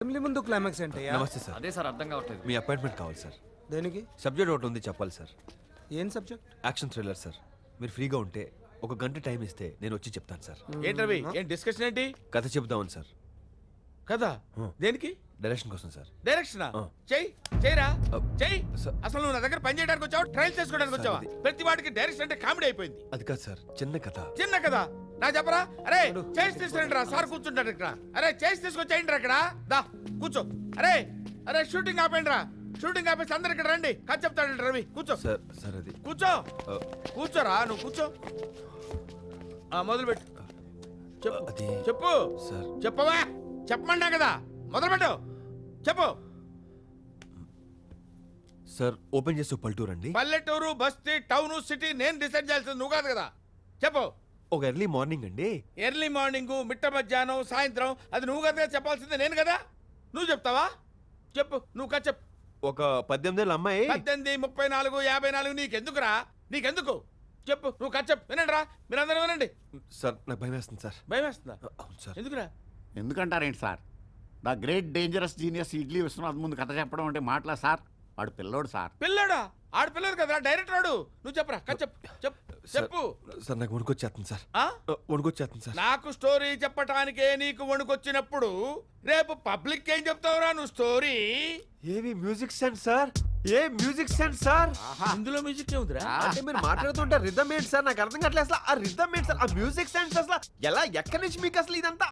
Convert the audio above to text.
Family ముందు climax ఏంటయ్యా? నమస్తే సార్. అదే సార్ అర్థం కావట్లేదు. మీ అపాయింట్మెంట్ కావాలి సార్. దేనికి? సబ్జెక్ట్ ఒకటి ఉంది, చెప్పాలి సార్. ఏం సబ్జెక్ట్? Action thriller sir. మీరు ఫ్రీగా ఉంటే ఒక గంట టైం ఇస్తే నేను వచ్చి చెప్తాను సార్. ఏంటవి? ఏం డిస్కషన్ ఏంటి? కథ చెప్దామని సార్. కదా దేనికి? డైరెక్షన్ కోసం సార్. డైరెక్షన్ ఆ. చెయ్యరా చెయ్యి. సార్. అసలు నువ్వు నా దగ్గర పని చేయడానికి వచ్చావా, ట్రయల్ చేసుకోవడానికి సార్, వచ్చావా? అది- ప్రతి వాడికి డైరెక్షన్ అంటే కామెడీ అయిపోయింది. అది కాదు సార్, చిన్న కథ. చిన్న కదా నా చెప్పరా? అరే చేసి తీసుకురండి రా, సార్ కూర్చుంటాడు ఇక్కడ. అరే చేసి తీసుకొచ్చేయండి రా ఇక్కడ. దా కూర్చో. అరే అరే షూటింగ్ ఆపేయండి రా. షూటింగ్ ఆపేసి అందరు ఇక్కడ రండి. కథ చెప్తాడు రవి. కూర్చో సార్ సార్ అది కూర్చో. ఆ, కూర్చోరా నువ్వు కూర్చో. మొదలు పెట్టు. చెప్పు అది చెప్పు సార్. చెప్పవా? చెప్పమన్నా కదా, మొదలు పెట్టు. చెప్పు. సార్ ఓపెన్ చేసి పల్టూర్ అండి. పల్లెటూరు, బస్తీ, టౌన్, సిటీ నేను డిసైడ్ చేయాల్సింది నువ్వు కాదు కదా. చెప్పు. ఒక ఎర్లీ మార్నింగ్ అండి. ఎర్లీ మార్నింగ్, మిట్ట మధ్యాహ్నం, సాయంత్రం అది నువ్వు కదా చెప్పాల్సింది, నేను కదా. నువ్వు చెప్తావా? చెప్పు నువ్వు కదా చెప్పు. ఒక 18 ఏళ్ళ అమ్మాయి. 18, 34, 54 నీకెందుకురా? నీకెందుకు? చెప్పు నువ్వు కదా చెప్పు. వినండి రా, మీరందరూ వినండి. సార్ నాకు భయం వేస్తుంది సార్. భయం వేస్తుందా? అవును సార్. ఎందుకురా? ఎందుకంటారేంటి sir? The great dangerous genius Idli Vishwanath ముందు కథ చెప్పడం అంటే మాటలా సార్? వాడు పిల్లోడు సార్. పిల్లాడా? ఆడపిల్లడు కదా డైరెక్టర్ వాడు. నువ్వు చెప్పరా, కదా చెప్పు. చెప్పు సార్, చెప్పు. సార్ నాకు వణుకొచ్చేస్తుంది సార్. ఆ? వణుకొచ్చేస్తుంది సార్. నాకు స్టోరీ చెప్పటానికే నీకు వణుకొచ్చినప్పుడు రేపు పబ్లిక్ ఏం చెప్తావురా నువ్వు స్టోరీ? ఏవి మ్యూజిక్ సెన్స్ సార్? ఏ మ్యూజిక్ సెన్స్ సార్? ఇందులో మ్యూజిక్ ఏముందిరా? అంటే మీరు మాట్లాడుతుంటే రిథమ్ ఏంటి సార్? నాకు అర్థం కావట్లేదు అసలు. ఆ రిథమ్ ఏంటి సార్? ఆ మ్యూజిక్ సెన్స్ అసలు ఎలా, ఎక్కడి నుంచి మీకు అసలు ఇదంతా?